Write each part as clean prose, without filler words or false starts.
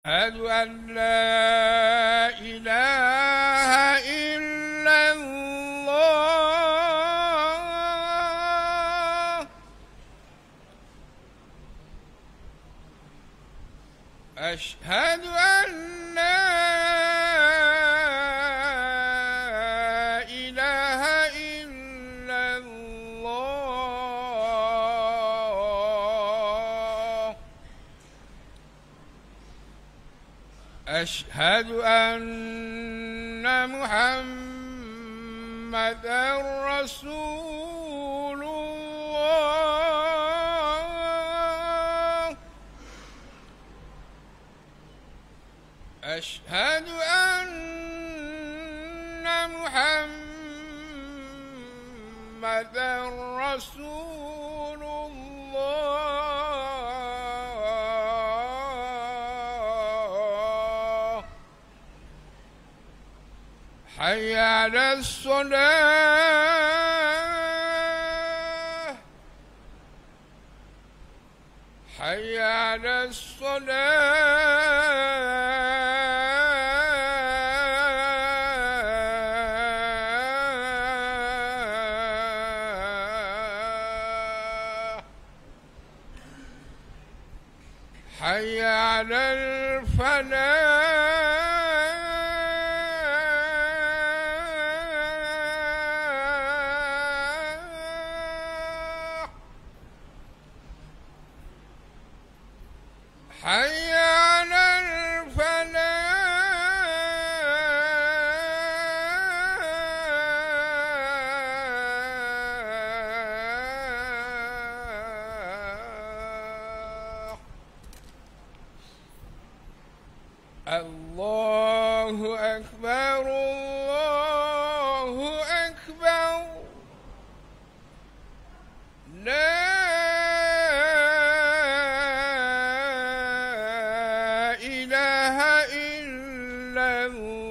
أشهد أن لا إله إلا الله. أشهد أن لا إله إلا الله. أشهد أن محمدًا رسول الله. أشهد أن محمدًا رسول الله. حي على الصلاة. حي على الصلاة. حي على الفلاح. حي على الفلاح. الله أكبر الله أكبر. لا إله إلا الله.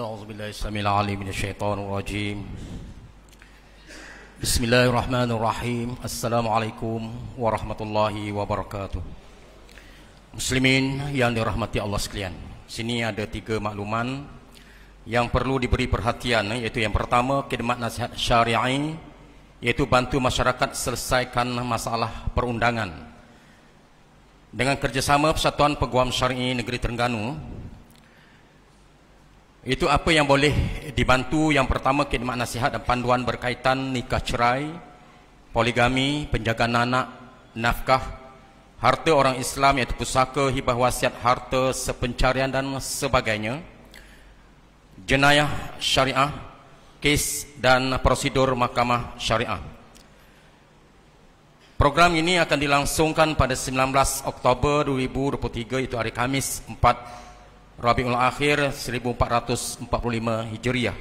A'udzubillahi samil alim minasyaitonir rajim. Bismillahirrahmanirrahim. Assalamualaikum warahmatullahi wabarakatuh. Muslimin yang dirahmati Allah sekalian. Sini ada 3 makluman yang perlu diberi perhatian, iaitu yang pertama, khidmat nasihat syari'i, iaitu bantu masyarakat selesaikan masalah perundangan dengan kerjasama Persatuan Peguam Syar'i Negeri Terengganu. Itu apa yang boleh dibantu. Yang pertama, khidmat nasihat dan panduan berkaitan nikah cerai, poligami, penjagaan anak, nafkah, harta orang Islam iaitu pusaka, hibah wasiat harta, sepencarian dan sebagainya, jenayah syariah, kes dan prosedur mahkamah syariah. Program ini akan dilangsungkan pada 19 Oktober 2023, itu hari Khamis 4 Rabiul Akhir 1445 Hijriah.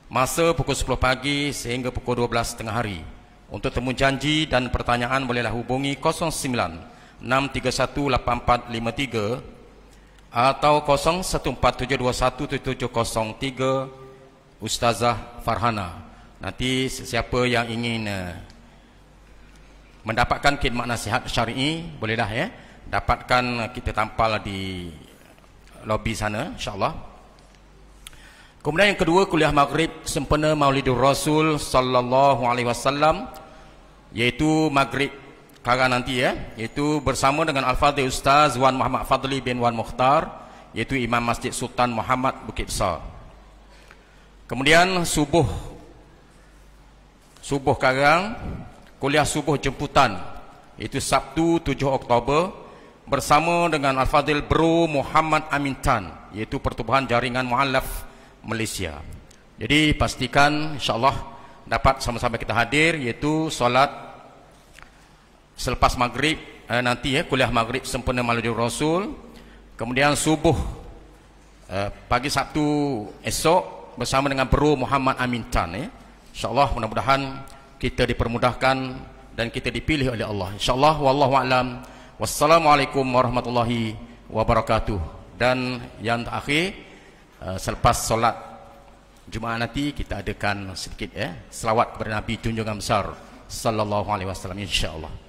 Masa pukul 10 pagi sehingga pukul 12 tengah hari. Untuk temu janji dan pertanyaan bolehlah hubungi 09 631 8453 atau 0147217703 Ustazah Farhana. Nanti sesiapa yang ingin mendapatkan khidmat nasihat syar'i, bolehlah ya, dapatkan, kita tampal di lobi sana, insyaAllah. Kemudian yang kedua, kuliah maghrib sempena Maulidur Rasul sallallahu alaihi wasallam, iaitu maghrib sekarang nanti ya, iaitu bersama dengan Al-Fadhil Ustaz Wan Muhammad Fadli bin Wan Mukhtar, iaitu Imam Masjid Sultan Muhammad Bukit Besar. Kemudian subuh sekarang, kuliah subuh jemputan, iaitu Sabtu 7 Oktober bersama dengan Al-Fadhil Bro Muhammad Amin Tan, iaitu Pertubuhan Jaringan Mu'allaf Malaysia. Jadi pastikan insyaAllah dapat sama-sama kita hadir, iaitu solat selepas maghrib nanti ya, kuliah maghrib sempena Maulidur Rasul. Kemudian subuh pagi Sabtu esok bersama dengan Bro Muhammad Amin Tan ya. InsyaAllah mudah-mudahan kita dipermudahkan dan kita dipilih oleh Allah, InsyaAllah. Wallahu a'lam. Wassalamualaikum warahmatullahi wabarakatuh. Dan yang terakhir, selepas solat Jumaat nanti kita adakan sedikit selawat kepada Nabi junjungan besar sallallahu alaihi wasallam, insyaallah.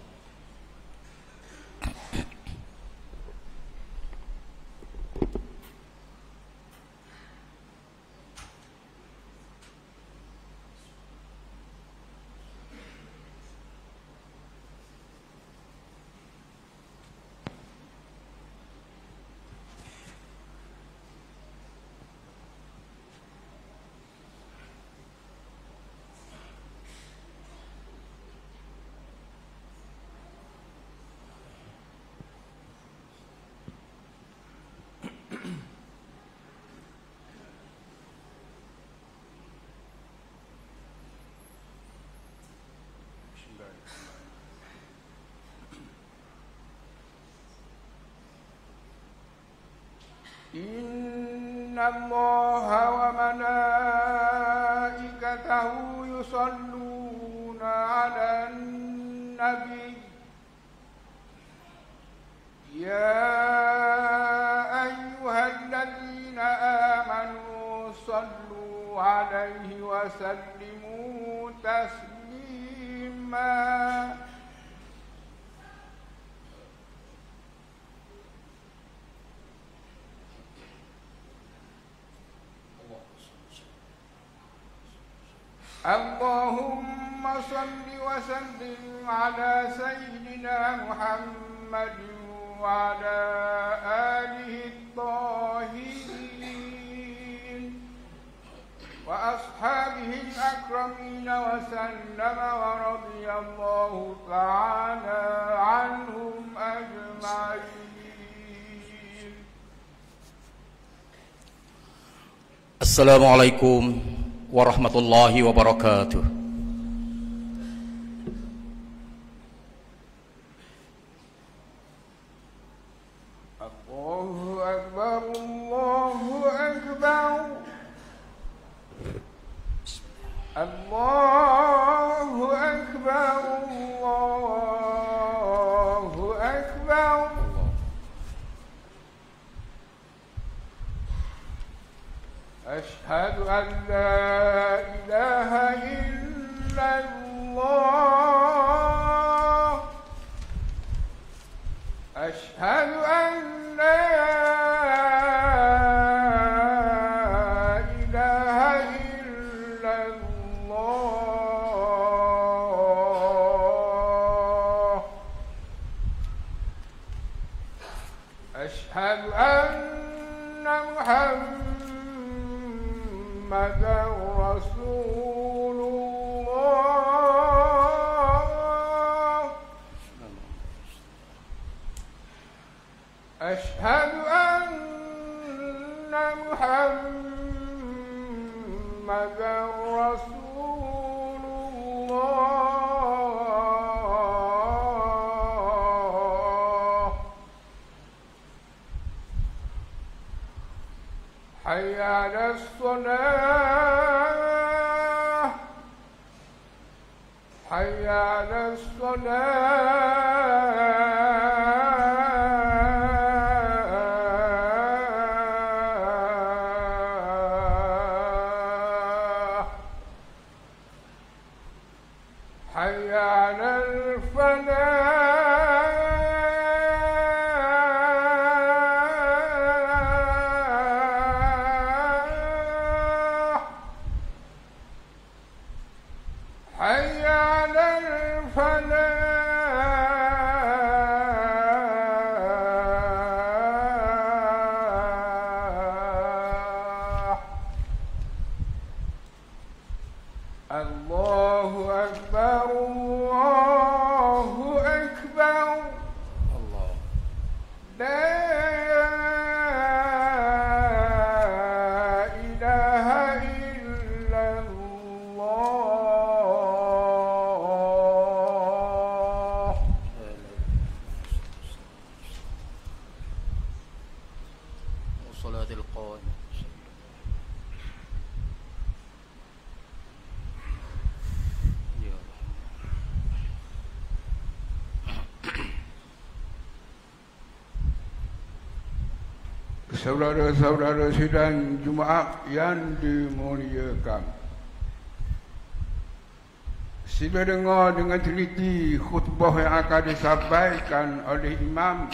إن الله وملائكته يصلون على النبي يا أيها الذين آمنوا صلوا عليه وسلموا تسليما. اللهم صل وسلم على سيدنا محمد وعلى آله الطاهرين وأصحابه الأكرمين وسلم ورضي الله تعالى عنهم أجمعين. Assalamualaikum warahmatullahi wabarakatuh. Allahu Akbar, Allahu Akbar, Allahu Akbar, Allahu Akbar. أشهد أن لا إله إلا الله أشهد أن لا إله إلا الله أشهد أن محمدا رسول الله أشهد أن محمدا رسول الله حي على الصلاة حي على الصلاة حي على الفلاح حي على الفلاح الله أكبر الله أكبر Allah. لا إله إلا الله وصلاة القائم. Ya. Saudara-saudara sidang Jumaat yang dimuliakan, sila dengar dengan teliti khutbah yang akan disampaikan oleh imam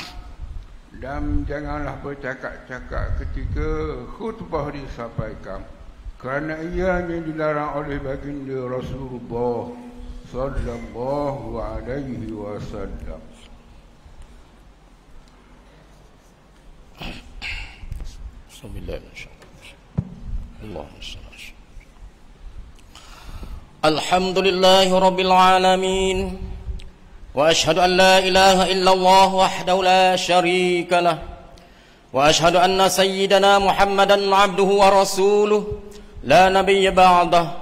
dan janganlah bercakap-cakap ketika khutbah disampaikan kerana ianya dilarang oleh baginda Rasulullah sallallahu alaihi wasallam. Alhamdulillahi Rabbil Alamin Wa ashhadu an la ilaha illallah wahdahu la sharika lah Wa ashhadu anna sayyidana Muhammadan abduhu wa rasuluh La nabiyya ba'dah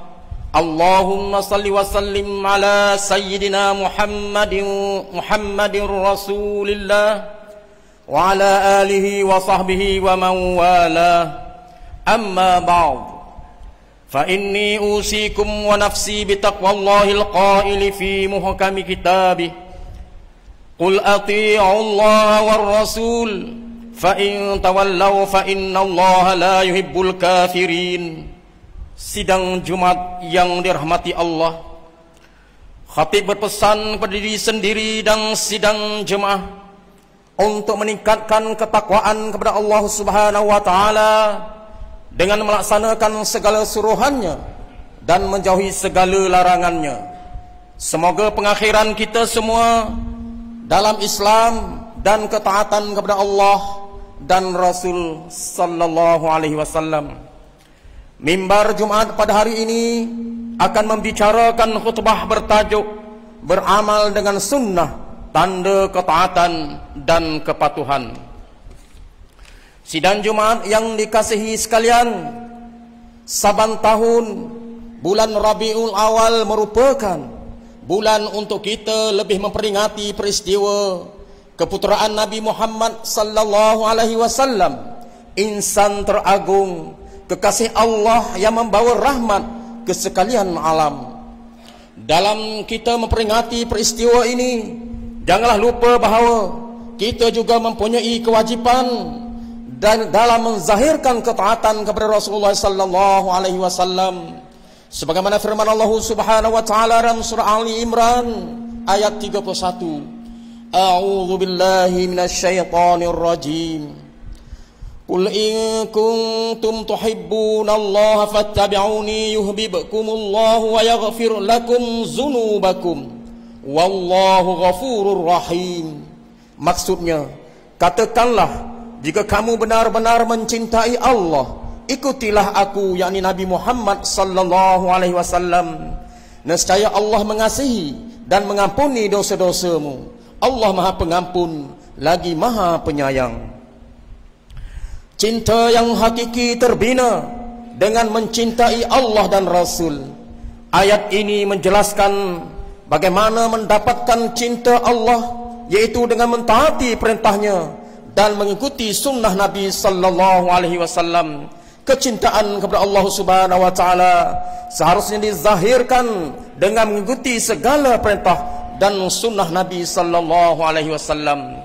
Allahumma salli wa sallim ala sayyidina Muhammadin rasulillah Wa ala alihi wa sahbihi wa man walah Amma ba'd Fa inni usikum wa nafsi bitaqwallahil qaili fi muhkami kitabih Qul ati'u Allah war rasul fa in tawallaw fa innallaha la yuhibbul kafirin. Sidang Jumat yang dirahmati Allah, khatib berpesan kepada diri sendiri dan sidang jemaah untuk meningkatkan ketakwaan kepada Allah Subhanahu wa taala dengan melaksanakan segala suruhannya dan menjauhi segala larangannya. Semoga pengakhiran kita semua dalam Islam dan ketaatan kepada Allah dan Rasul sallallahu alaihi wasallam. Mimbar Jumat pada hari ini akan membicarakan khutbah bertajuk beramal dengan sunnah, tanda ketaatan dan kepatuhan. Sidang Jumat yang dikasihi sekalian, saban tahun bulan Rabiul Awal merupakan bulan untuk kita lebih memperingati peristiwa keputeraan Nabi Muhammad sallallahu alaihi wasallam, insan teragung, kekasih Allah yang membawa rahmat ke sekalian alam. Dalam kita memperingati peristiwa ini, janganlah lupa bahawa kita juga mempunyai kewajipan dan dalam menzahirkan ketaatan kepada Rasulullah sallallahu alaihi wasallam. Sebagaimana firman Allah Subhanahu wa taala dalam surah Ali Imran ayat 31. A'udzu billahi minasyaitonir rajim. Qul in kuntum tuhibbunallaha fattabi'uni yuhibbukumullahu wa yaghfir lakum dzunubakum. Wallahu ghafurur rahim. Maksudnya, katakanlah, jika kamu benar-benar mencintai Allah, ikutilah aku, yakni Nabi Muhammad sallallahu alaihi wasallam. Nescaya Allah mengasihi dan mengampuni dosa-dosamu. Allah Maha Pengampun lagi Maha Penyayang. Cinta yang hakiki terbina dengan mencintai Allah dan Rasul. Ayat ini menjelaskan bagaimana mendapatkan cinta Allah, yaitu dengan mentaati perintahnya dan mengikuti sunnah Nabi sallallahu alaihi wasallam. Kecintaan kepada Allah Subhanahu wa taala seharusnya dizahirkan dengan mengikuti segala perintah dan sunnah Nabi sallallahu alaihi wasallam.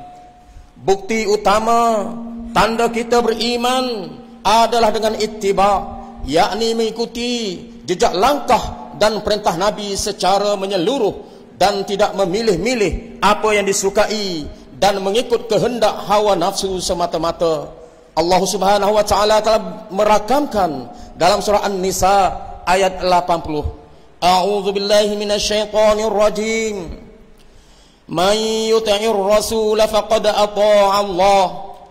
Bukti utama tanda kita beriman adalah dengan ittiba, yakni mengikuti jejak langkah dan perintah Nabi secara menyeluruh dan tidak memilih-milih apa yang disukai dan mengikut kehendak hawa nafsu semata-mata. Allah Subhanahu wa taala telah merakamkan dalam surah An-Nisa ayat 80. A'udzu billahi minasyaitonir rajim. Man yuti'ir rasul faqad ata'a Allah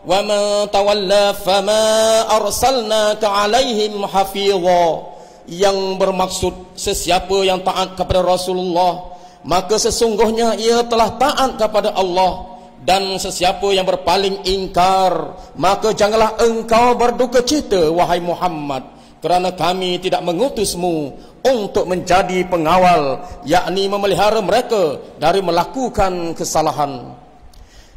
wa man tawalla fama arsalnaka 'alaihim hafidha. Yang bermaksud, sesiapa yang taat kepada Rasulullah, maka sesungguhnya ia telah taat kepada Allah. Dan sesiapa yang berpaling ingkar, maka janganlah engkau berduka cita, wahai Muhammad, kerana kami tidak mengutusmu untuk menjadi pengawal, yakni memelihara mereka dari melakukan kesalahan.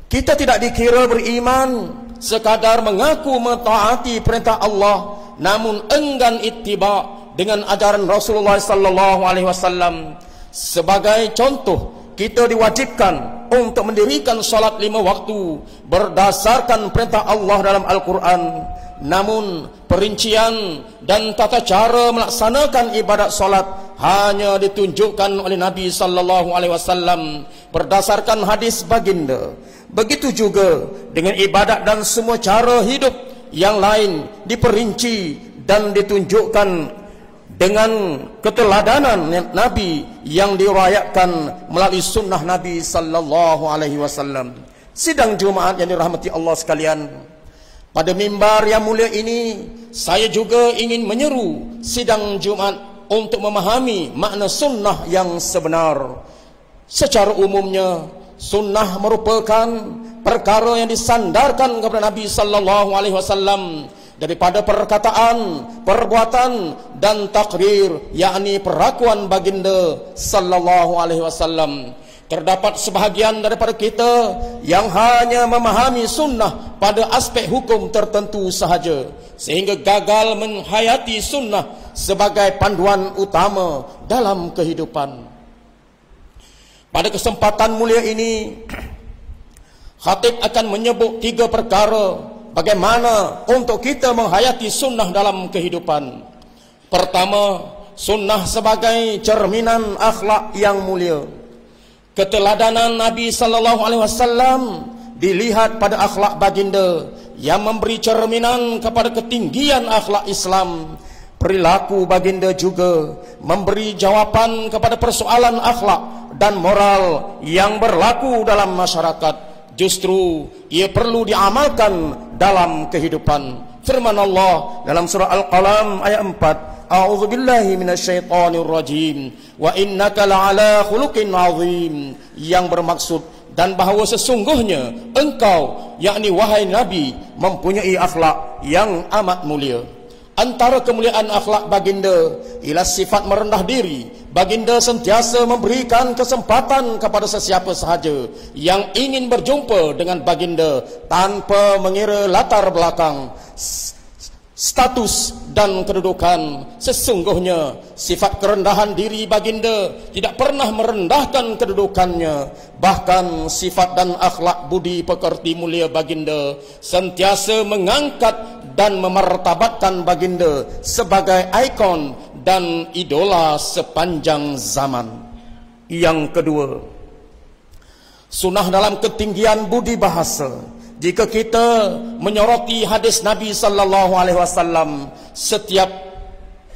Kita tidak dikira beriman sekadar mengaku mentaati perintah Allah, namun enggan ittiba dengan ajaran Rasulullah sallallahu alaihi wasallam. Sebagai contoh, kita diwajibkan untuk mendirikan salat 5 waktu berdasarkan perintah Allah dalam Al-Quran. Namun perincian dan tata cara melaksanakan ibadat salat hanya ditunjukkan oleh Nabi sallallahu alaihi wasallam berdasarkan hadis baginda. Begitu juga dengan ibadat dan semua cara hidup yang lain diperinci dan ditunjukkan dengan keteladanan Nabi yang diriwayatkan melalui sunnah Nabi sallallahu alaihi wasallam. Sidang Jumaat yang dirahmati Allah sekalian, pada mimbar yang mulia ini saya juga ingin menyeru sidang Jumaat untuk memahami makna sunnah yang sebenar. Secara umumnya, sunnah merupakan perkara yang disandarkan kepada Nabi sallallahu alaihi wasallam daripada perkataan, perbuatan dan takrir, yakni perlakuan baginda sallallahu alaihi wasallam. Terdapat sebahagian daripada kita yang hanya memahami sunnah pada aspek hukum tertentu sahaja, sehingga gagal menghayati sunnah sebagai panduan utama dalam kehidupan. Pada kesempatan mulia ini, khatib akan menyebut 3 perkara bagaimana untuk kita menghayati sunnah dalam kehidupan. Pertama, sunnah sebagai cerminan akhlak yang mulia. Keteladanan Nabi sallallahu alaihi wasallam dilihat pada akhlak baginda yang memberi cerminan kepada ketinggian akhlak Islam. Perilaku baginda juga memberi jawapan kepada persoalan akhlak dan moral yang berlaku dalam masyarakat. Justru ia perlu diamalkan dalam kehidupan. Firman Allah dalam surah Al-Qalam ayat 4, A'udzu billahi minasyaitonir rajim wa innaka la'ala khuluqin 'azim, yang bermaksud dan bahawa sesungguhnya engkau, yakni wahai Nabi, mempunyai akhlak yang amat mulia. Antara kemuliaan akhlak baginda ialah sifat merendah diri. Baginda sentiasa memberikan kesempatan kepada sesiapa sahaja yang ingin berjumpa dengan baginda tanpa mengira latar belakang. status dan kedudukan. Sesungguhnya sifat kerendahan diri baginda tidak pernah merendahkan kedudukannya. Bahkan sifat dan akhlak budi pekerti mulia baginda sentiasa mengangkat dan memartabatkan baginda sebagai ikon dan idola sepanjang zaman. Yang kedua, sunnah dalam ketinggian budi bahasa. Jika kita menyoroti hadis Nabi sallallahu alaihi wasallam, setiap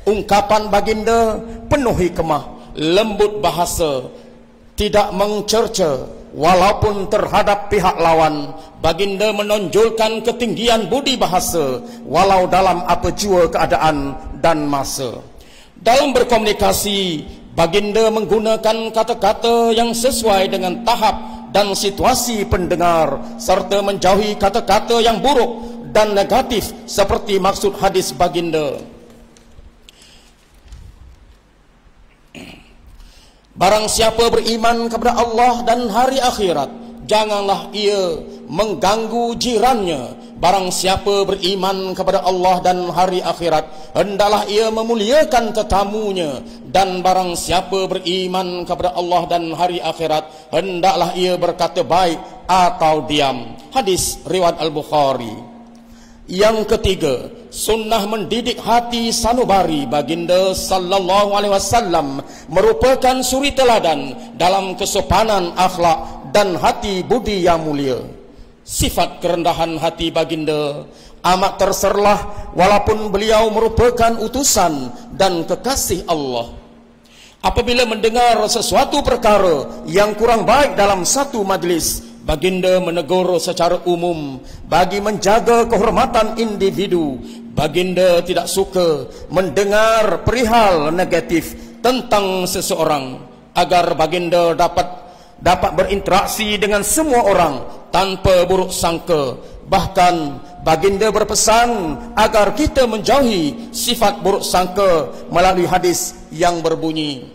ungkapan baginda penuh hikmah, lembut bahasa, tidak mencerca walaupun terhadap pihak lawan. Baginda menonjolkan ketinggian budi bahasa walau dalam apa jua keadaan dan masa. Dalam berkomunikasi, baginda menggunakan kata-kata yang sesuai dengan tahap dan situasi pendengar, serta menjauhi kata-kata yang buruk dan negatif seperti maksud hadis baginda. Barang siapa beriman kepada Allah dan hari akhirat, janganlah ia mengganggu jirannya. Barang siapa beriman kepada Allah dan hari akhirat, hendaklah ia memuliakan tetamunya. Dan barang siapa beriman kepada Allah dan hari akhirat, hendaklah ia berkata baik atau diam. Hadis riwayat Al-Bukhari. Yang ketiga, sunnah mendidik hati sanubari baginda sallallahu alaihi wasallam merupakan suri teladan dalam kesopanan akhlak dan hati budi yang mulia. Sifat kerendahan hati baginda amat terserlah walaupun beliau merupakan utusan dan kekasih Allah. Apabila mendengar sesuatu perkara yang kurang baik dalam satu majlis, baginda menegur secara umum bagi menjaga kehormatan individu. Baginda tidak suka mendengar perihal negatif tentang seseorang agar baginda dapat berinteraksi dengan semua orang tanpa buruk sangka. Bahkan baginda berpesan agar kita menjauhi sifat buruk sangka melalui hadis yang berbunyi,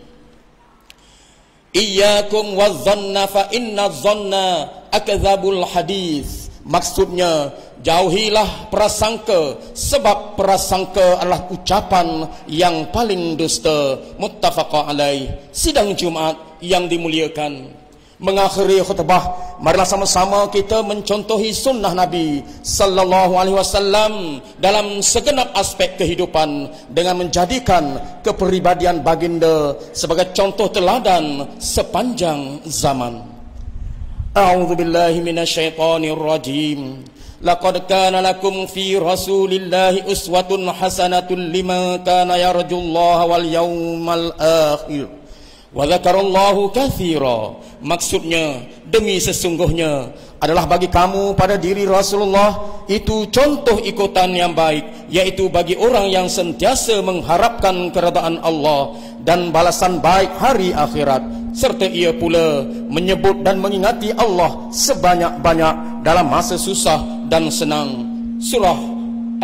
Iyyakum wadh-dhanna fa inna dhanna akdzabul hadis. Maksudnya, jauhilah prasangka sebab prasangka adalah ucapan yang paling dusta. Muttafaq alaih. Sidang Jumaat yang dimuliakan, mengakhiri khutbah, marilah sama-sama kita mencontohi sunnah Nabi sallallahu alaihi wasallam dalam segenap aspek kehidupan dengan menjadikan kepribadian baginda sebagai contoh teladan sepanjang zaman. A'udzu billahi minasyaitonir rajim. Laqad kana lakum fi Rasulillahi uswatun hasanatun liman kana yarjullaha wal yawmal akhir wa dzakarallahu katsira. Maksudnya, demi sesungguhnya adalah bagi kamu pada diri Rasulullah itu contoh ikutan yang baik, yaitu bagi orang yang sentiasa mengharapkan keredaan Allah dan balasan baik hari akhirat, serta ia pula menyebut dan mengingati Allah sebanyak-banyak dalam masa susah dan senang. Surah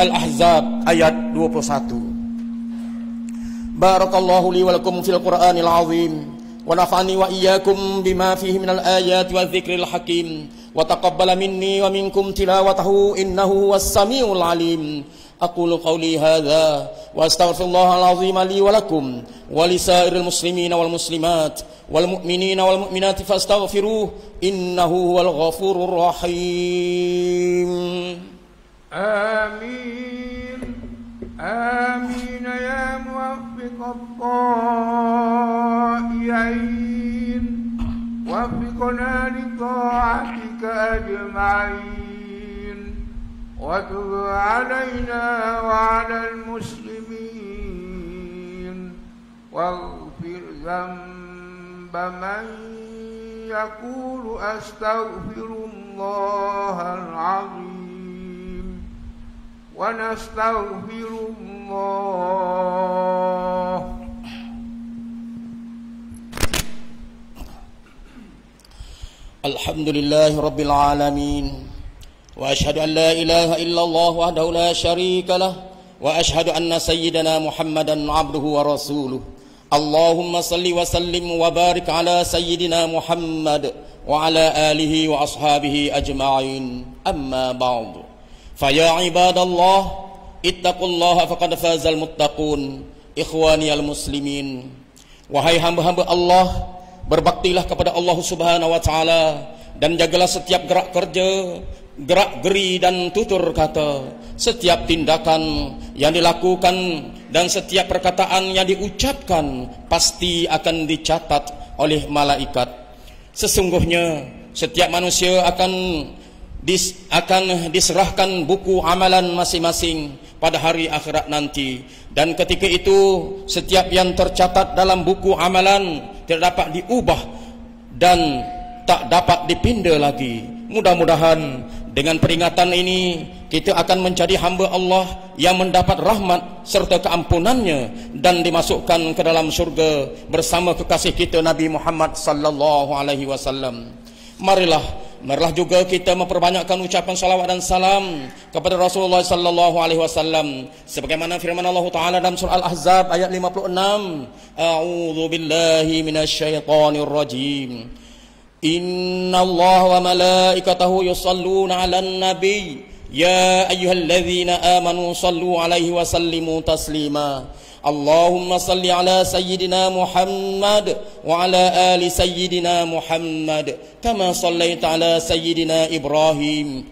Al-Ahzab ayat 21. Barakallahu li wa lakum fil Qur'anil azim wa nafa'ani wa iyyakum bima fihi minal ayati wa dzikril hakim wa taqabbala minni wa minkum tilawatahu innahu was samiul alim. Aqulu qawli hadza wa astaghfirullahal azim li wa lakum wa lisairil muslimina wal muslimat wal mu'minina wal mu'minati fastaghfiruh innahu huwal ghafurur rahim. Amin. آمين يا موفق الطائعين وفقنا لطاعتك أجمعين وتب علينا وعلى المسلمين واغفر ذنب من يقول أستغفر الله العظيم ونستغفر الله. Alhamdulillahi Rabbil Alamin. Wa ashhadu an la ilaha illallah wahdahu la syarika lah. Wa ashhadu anna sayyidana Muhammadan abduhu wa rasuluh. Allahumma salli wa sallim wa barik ala sayyidina Muhammad wa ala alihi wa ashabihi ajma'in. Amma ba'du. Faya ibadallah, ittaqullaha faqad fazal muttaqun. Ikhwani al-muslimin, wahai hamba-hamba Allah, berbaktilah kepada Allah Subhanahu wa taala dan jagalah setiap gerak kerja, gerak geri dan tutur kata, setiap tindakan yang dilakukan dan setiap perkataan yang diucapkan pasti akan dicatat oleh malaikat. Sesungguhnya setiap manusia akan diserahkan buku amalan masing-masing pada hari akhirat nanti, dan ketika itu setiap yang tercatat dalam buku amalan tidak dapat diubah dan tak dapat dipindah lagi. Mudah-mudahan dengan peringatan ini kita akan menjadi hamba Allah yang mendapat rahmat serta keampunannya dan dimasukkan ke dalam surga bersama kekasih kita Nabi Muhammad sallallahu alaihi wasallam. Marilah juga kita memperbanyakkan ucapan salawat dan salam kepada Rasulullah sallallahu alaihi wasallam sebagaimana firman Allah taala dalam surah Al-Ahzab ayat 56, A'udzu billahi minasyaitonir rajim. Innallaha wa malaikatahu yusholluna 'alan nabiy ya ayyuhalladzina amanu shallu 'alaihi wa sallimu taslima. Allahumma salli ala sayyidina Muhammad wa ala ali sayyidina Muhammad kama sallaita ala sayyidina Ibrahim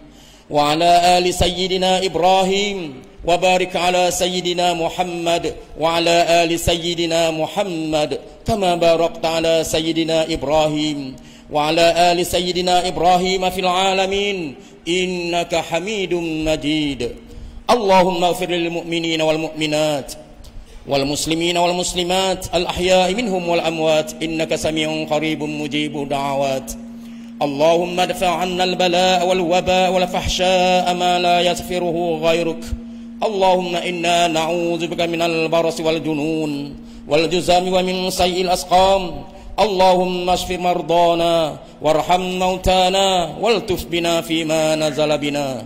wa ala ali sayyidina Ibrahim wa barik ala sayyidina Muhammad wa ala ali sayyidina Muhammad kama barakta ala sayyidina Ibrahim wa ala ali sayyidina Ibrahim fil alamin innaka Hamidum Majid. Allahumma ighfir lil mu'minina wal mu'minat wal muslimina wal muslimat al ahya'i minhum wal amwat innaka sami'un qaribun mujibud da'awat. Allahumma adfa' 'anna al bala'a wal waba'a wal fahsya'a ma la yaghfiruhu ghayruk. Allahumma inna na'udzubika minal barasi wal junun wal juzami wa min sayyi'il asqam. Allahumma ashfi mardana warham mautana waltuf bina fima nazala bina.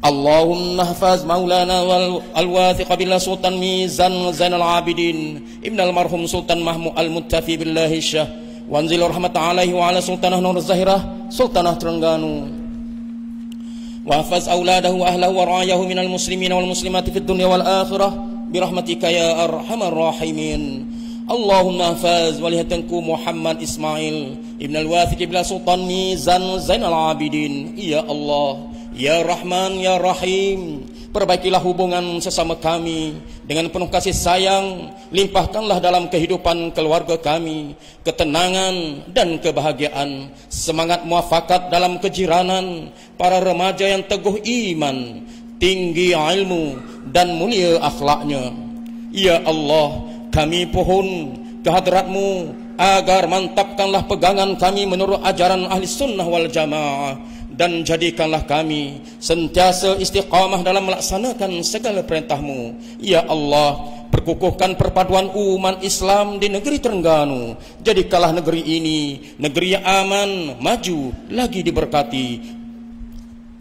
Allahumma hafaz maulana wal al-wathiq billah Sultan Mizan Zainal Abidin Ibn al-marhum Sultan Mahmud al-Muttafi billahi syah wanzil rahmat alaihi wa ala Sultanah Nur Zahirah Sultanah Terengganu wa hafaz auladahu wa ahlahu wa ra'ayahu minal muslimin wal muslimati fid dunya wal akhirah birahmatika ya arhamar rahimin. Allahumma hafaz walihatanku Muhammad Ismail Ibn al-Wathiq billah Sultan Mizan Zainal Abidin. Ya Allah, ya Rahman, ya Rahim, perbaikilah hubungan sesama kami dengan penuh kasih sayang. Limpahkanlah dalam kehidupan keluarga kami ketenangan dan kebahagiaan, semangat muafakat dalam kejiranan para remaja yang teguh iman, tinggi ilmu dan mulia akhlaknya. Ya Allah, kami pohon kehadratmu agar mantapkanlah pegangan kami menurut ajaran ahli sunnah wal jamaah, dan jadikanlah kami sentiasa istiqamah dalam melaksanakan segala perintahmu. Ya Allah, perkukuhkan perpaduan umat Islam di negeri Terengganu. Jadikanlah negeri ini negeri yang aman, maju, lagi diberkati.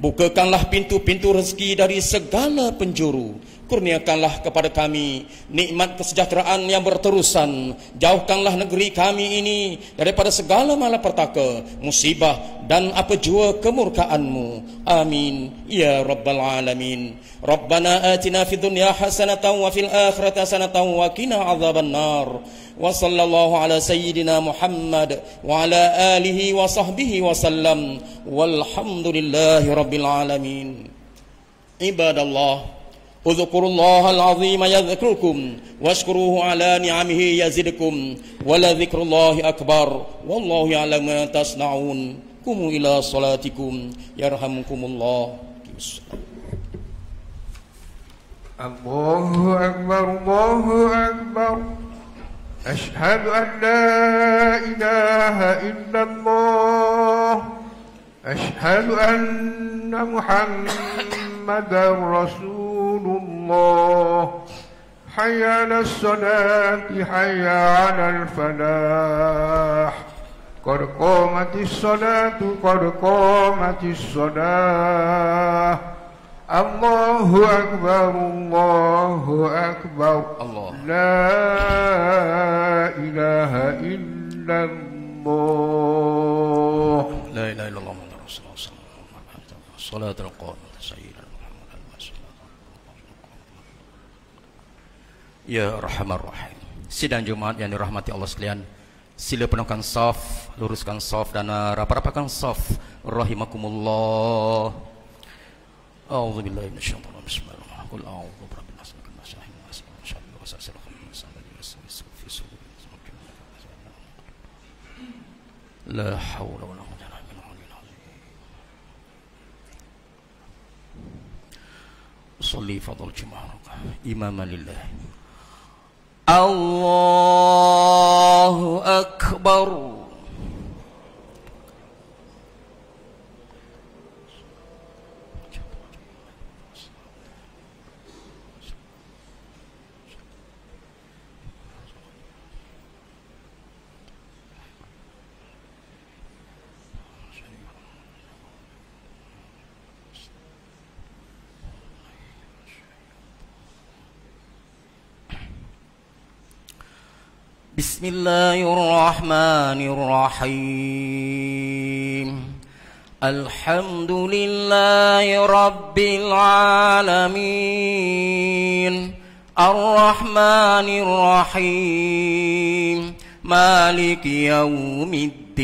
Bukakanlah pintu-pintu rezeki dari segala penjuru. Kurniakanlah kepada kami nikmat kesejahteraan yang berterusan. Jauhkanlah negeri kami ini daripada segala malapetaka, musibah dan apa jua kemurkaanmu. Amin ya rabbal alamin. Rabbana atina fid dunya hasanatan wa fil akhirati hasanatan wa qina adzabannar. Wa sallallahu ala sayyidina Muhammad wa ala alihi wa sahbihi wa sallam. Walhamdulillahi rabbil alamin. Ibadallah, udzukurullahal azim yadhkurkum washkuruhu ala ni'amihi yazidkum wala dzikrullahi akbar wallahu ya'lamu ma tasna'un. Qumu ila salatikum yarhamukumullah. Allahu akbar, Allahu akbar. Ashhadu an la ilaha illallah. Ashhadu anna Muhammadar Rasul Allah. Hayya 'alas salati, hayya 'alal falah. Qad qamatis salatu, qad qamatis salah. Allahu akbar, Allahu akbar. Allah. La ilaha illallah. La ilaha illallah Muhammadur Rasulullah sallallahu alaihi wasallam. Salatul qawm sayyidina Muhammad al-Masih. Ya Rahman Rahim. Sidang Jumat yang dirahmati Allah sekalian, sila penuhkan saf, luruskan saf dan rapat-rapatkan saf rahimakumullah. A'udzubillahi minasyaitonir rajim. Bismillahirrahmanirrahim. Qul a'udzu birabbil nas, malikin nas, ilahin nas, min syarri waswasil khannas, alladzi fi sudur. La haula wala quwwata illa billah. Shalli fadl jumu'ah imaman lillah. Allahu Akbar. Bismillahirrahmanirrahim. Alhamdulillahi rabbil alamin. Ar-Rahmanir Rahim. Maliki yaumiddin.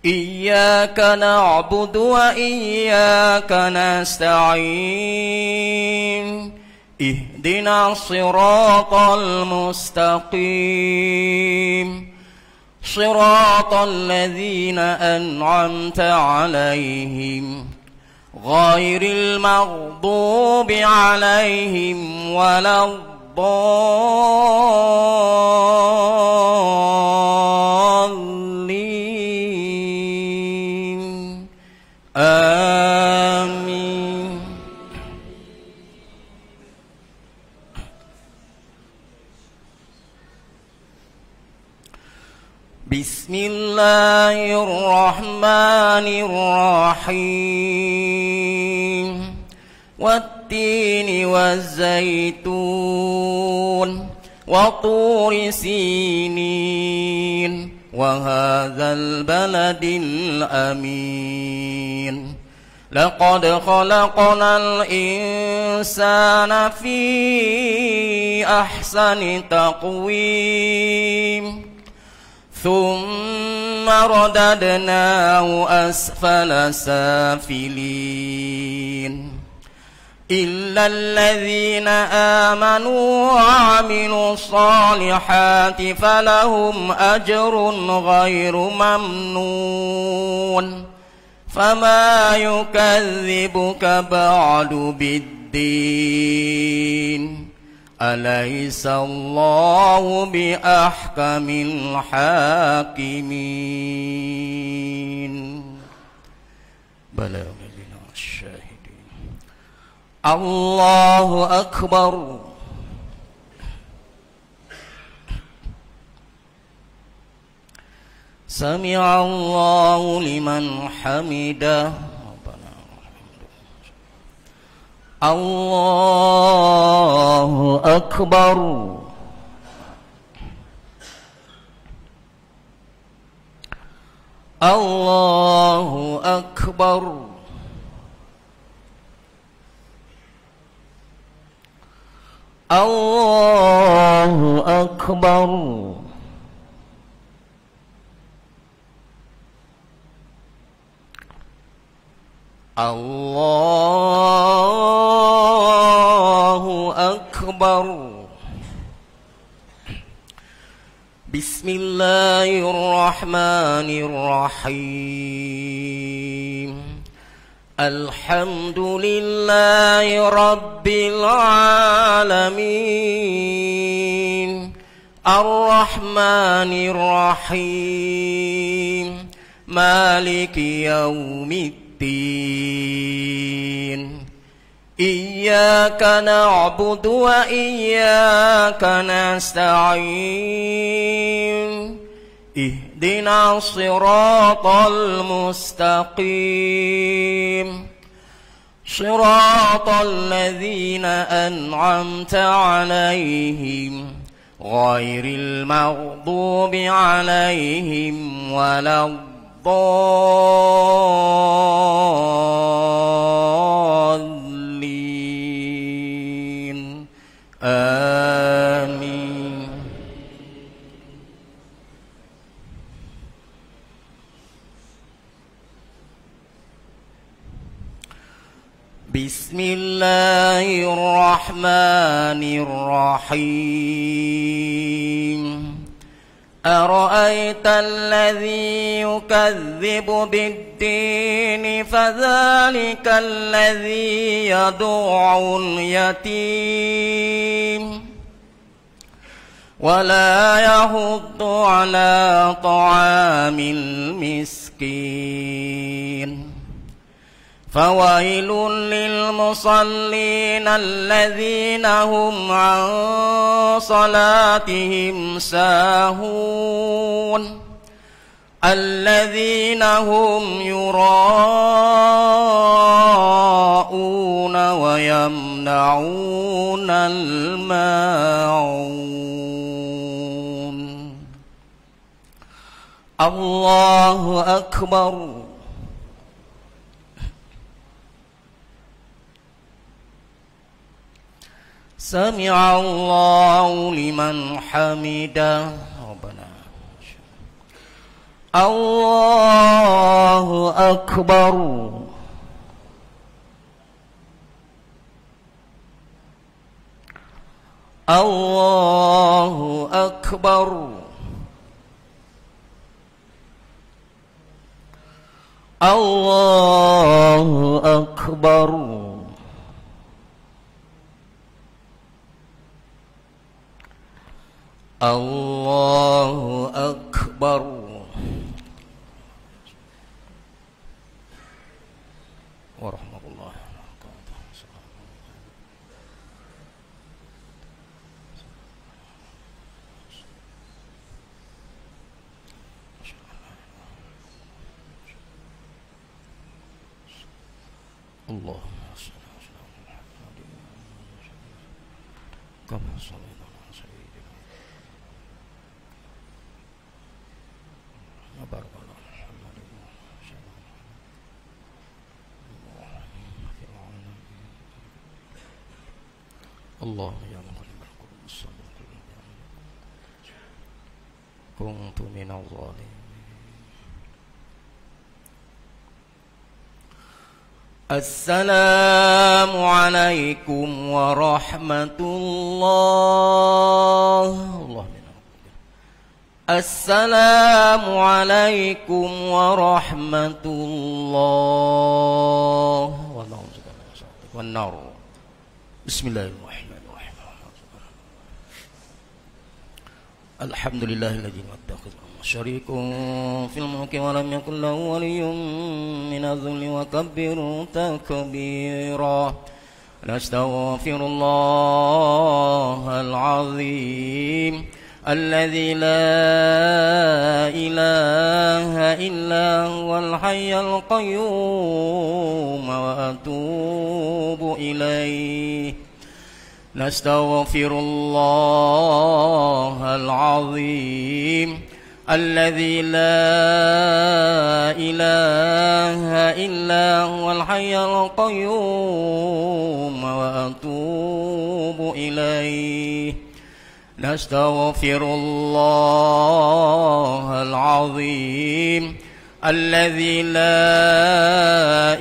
Iyyaka na'budu wa iyyaka nasta'in. اهدنا الصراط المستقيم صراط الذين أنعمت عليهم غير المغضوب عليهم ولا الضالين آمين. Bismillahirrahmanirrahim. Wat-tini waz-zaitun wa turi sinin wa hadzal baladil amin. Laqad khalaqnal insana fi ahsani taqwim. ثم رددناه أسفل سافلين إلا الذين آمنوا وعملوا الصالحات فلهم أجر غير ممنون فما يكذبك بعد بالدين أليس الله بأحكم الحاكمين بلى ولنا الشاهدين. الله أكبر. سمع الله لمن حمده. الله أكبر. الله أكبر. الله أكبر. الله أكبر. بسم الله الرحمن الرحيم. الحمد لله رب العالمين. الرحمن الرحيم. مالك يوم الدين. إياك نعبد وإياك نستعين. اهدنا الصراط المستقيم صراط الذين أنعمت عليهم غير المغضوب عليهم ولا الضالين Bismillahirrahmanirrahim. أرأيت الذي يكذب بالدين فذلك الذي يدعو اليتيم ولا يحض على طعام المسكين فويل للمصلين الذين هم عن صلاتهم ساهون الذين هم يراءون ويمنعون الماعون. الله أكبر. سمع الله لمن حمده. ربنا الله أكبر. الله أكبر. الله أكبر. الله أكبر. ورحمة الله اللهم صل على محمد كما صليت على سيدنا وبارك على محمد اللهم يا مقلب القلوب الصبر كنت من الظالمين. السلام عليكم ورحمة الله. السلام عليكم ورحمة الله والنار. بسم الله الرحمن الرحيم. الحمد لله الذي لم يتخذ شريك في الملك ولم يكن له ولي من الذل وكبره تكبيرا. نستغفر الله العظيم الذي لا إله إلا هو الحي القيوم وأتوب إليه. نستغفر الله العظيم الذي لا إله إلا هو الحي القيوم وأتوب إليه. نستغفر الله العظيم الذي لا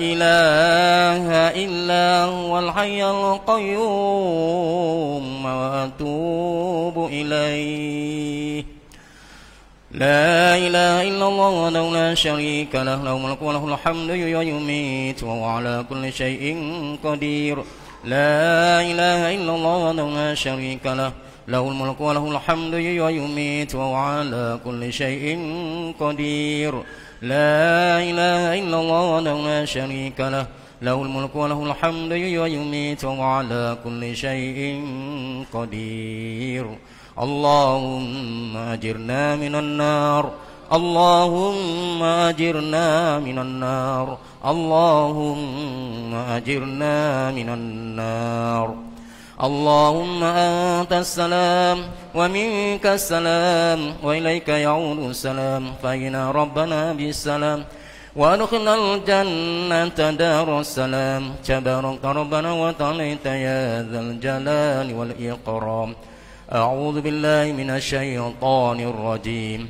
إله إلا هو الحي القيوم وأتوب إليه. لا إله إلا الله وحده لا شريك له له الملك وله الحمد يحيي ويميت وهو على كل شيء قدير. لا إله إلا الله وحده لا شريك له له الملك وله الحمد يحيي ويميت وهو على كل شيء قدير. لا إله إلا الله وحده لا شريك له له الملك وله الحمد يحيي ويميت وهو على كل شيء قدير. اللهم أجرنا من النار. اللهم أجرنا من النار. اللهم أجرنا من النار. اللهم أنت السلام ومنك السلام وإليك يعود السلام. فإنا ربنا بالسلام وادخلنا الجنة دار السلام. تبارك ربنا وتعاليت يا ذا الجلال والإكرام. أعوذ بالله من الشيطان الرجيم.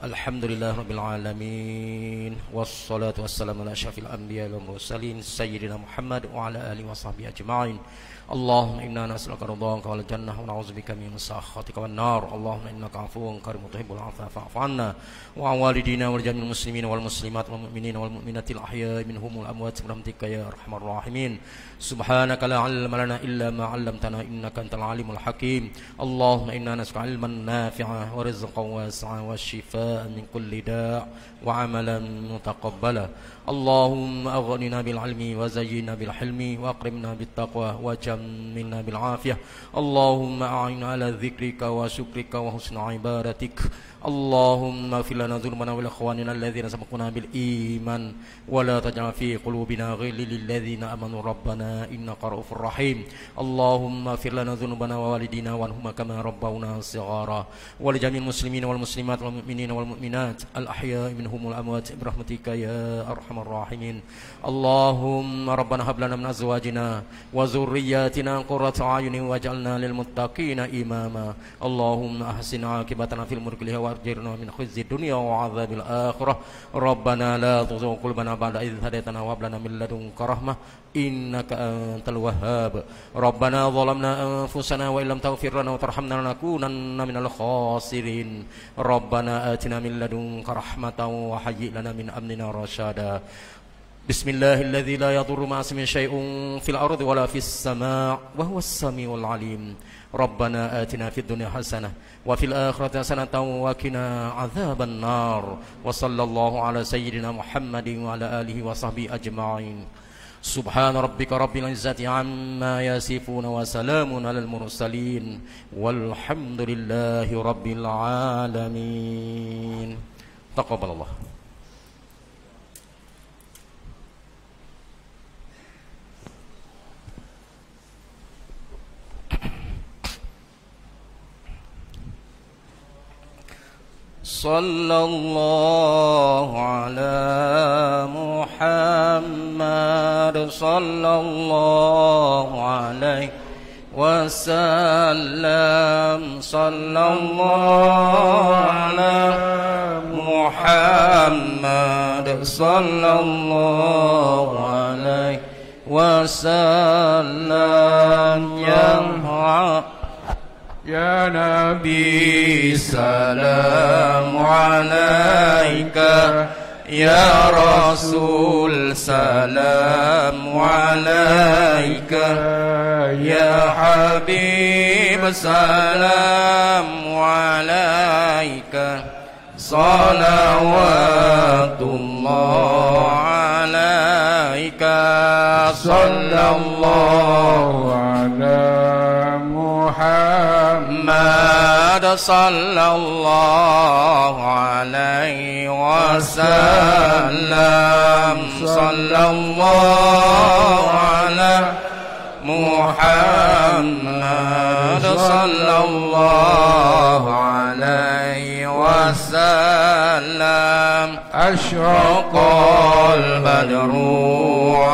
Alhamdulillah Rabbil Alamin. Wassalatu wassalamu ala asyrafil anbiya wal mursalin Sayyidina Muhammad wa ala alihi wa sahbihi ajma'in. Allahumma inna nas'aluka ridhaka wal jannah wa na'udzubika min sakhatika wan nar. Allahumma innaka afuwwun karimun tuhibbul 'afwa fa'fu 'anna wa 'an walidina wal jami'il muslimin wal muslimat wal mu'minina wal mu'minatil ahya'i minhum wal amwat birahmatika ya arhamar rahimin. Subhanaka la 'ilma lana illa ma 'allamtana innaka antal 'alimul hakim. Allahumma inna nas'aluka 'ilman nafi'an wa rizqan wasi'an wa shifaan min kulli da' wa 'amalan mutaqabbala. Allahumma aghnina bil 'ilmi wa zayyinna bil hilmi wa akrimna bit taqwa wa jammilna bil 'afiyah. Allahumma a'inna 'ala dzikrika wa syukrika wa husni 'ibadatik. Allahumma ighfir lana dhunubana wa li ikhwanina alladhina sabaquna bil iman wa la taj'al fi qulubina ghillan lil ladzina amanu rabbana innaka ra'ufur rahim. Allahumma ighfir lana dhunubana wa walidina warhamhum kama rabbawna shighara wa li jami'il muslimina wal muslimat wal mu'minina wal mu'minat al ahya'i minhum wal amwat bi rahmatika ya arhamar rahimin. Allahumma rabbana hab lana min azwajina wa dhurriyyatina qurrata a'yunin waj'alna lil muttaqina imama. Allahumma ahsin 'aqibatana fil umuri kulliha وارجرنا من خزي الدنيا وعذاب الآخرة. ربنا لا تزغ قلوبنا بعد إذ هديتنا وهب لنا من لدنك رحمة إنك أنت الوهاب. ربنا ظلمنا أنفسنا وإن لم تغفر لنا وترحمنا لنكونن من الخاسرين. ربنا آتنا من لدنك رحمة وهيئ لنا من أمرنا رشدا. بسم الله الذي لا يضر مع اسمه شيء في الأرض ولا في السماء وهو السميع العليم. ربنا آتنا في الدنيا حسنة وفي الآخرة حسنة وقنا عذاب النار. وصلى الله على سيدنا محمد وعلى آله وصحبه أجمعين. سبحان ربك رب العزة عما يصفون وسلام على المرسلين والحمد لله رب العالمين. تقبل الله. صلى الله على محمد صلى الله عليه وسلم. صلى الله على محمد صلى الله عليه وسلم. يا نبي سلام عليك يا رسول سلام عليك يا حبيب سلام عليك صلوات الله عليك. صلى الله على محمد صلى الله عليه وسلم. صلى الله على محمد صلى الله عليه وسلم. أشرق البدر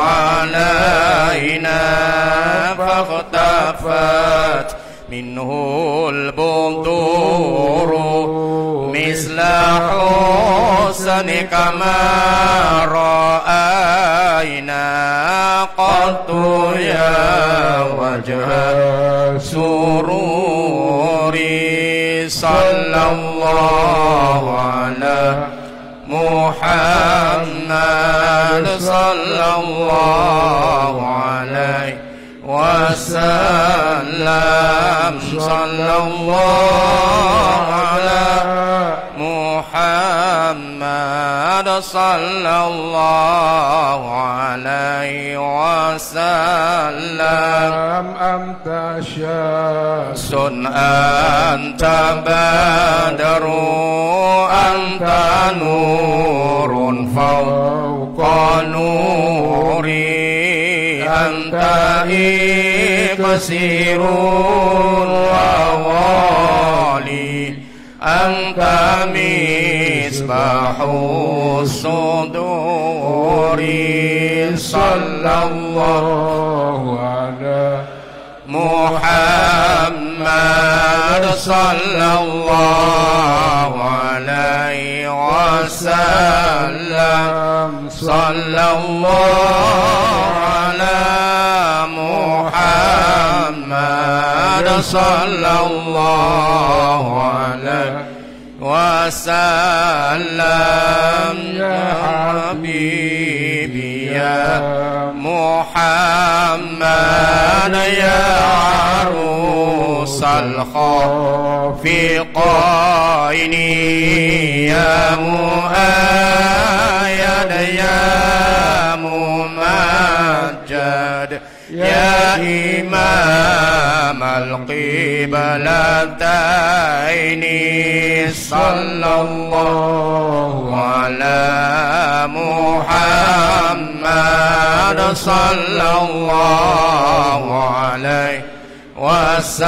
علينا فاختفت منه البدور مثل حسنك ما رأينا قط يا وجه سروري. صلى الله على محمد صلى الله عليه وسلم. صلى الله على محمد صلى الله عليه وسلم. أنت شمس أنت بدر أنت نور فوق نوري أنت إكسير ووالي أنت مصباح الصدور. صلى الله على محمد صلى الله عليه وسلم صلى الله على محمد صلى الله عليه وسلم يا حبيبي يا محمد يا عروس الخافقين يا مؤيد يا ممجد يا إمام القبلتين صلى الله على محمد صلى الله عليه وسلم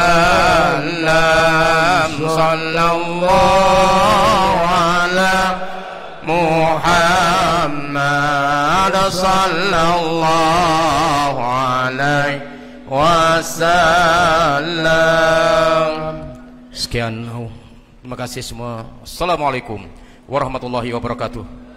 صلى الله على محمد صلى الله عليه wasallam. Sekian, terima kasih semua. Assalamualaikum warahmatullahi wabarakatuh.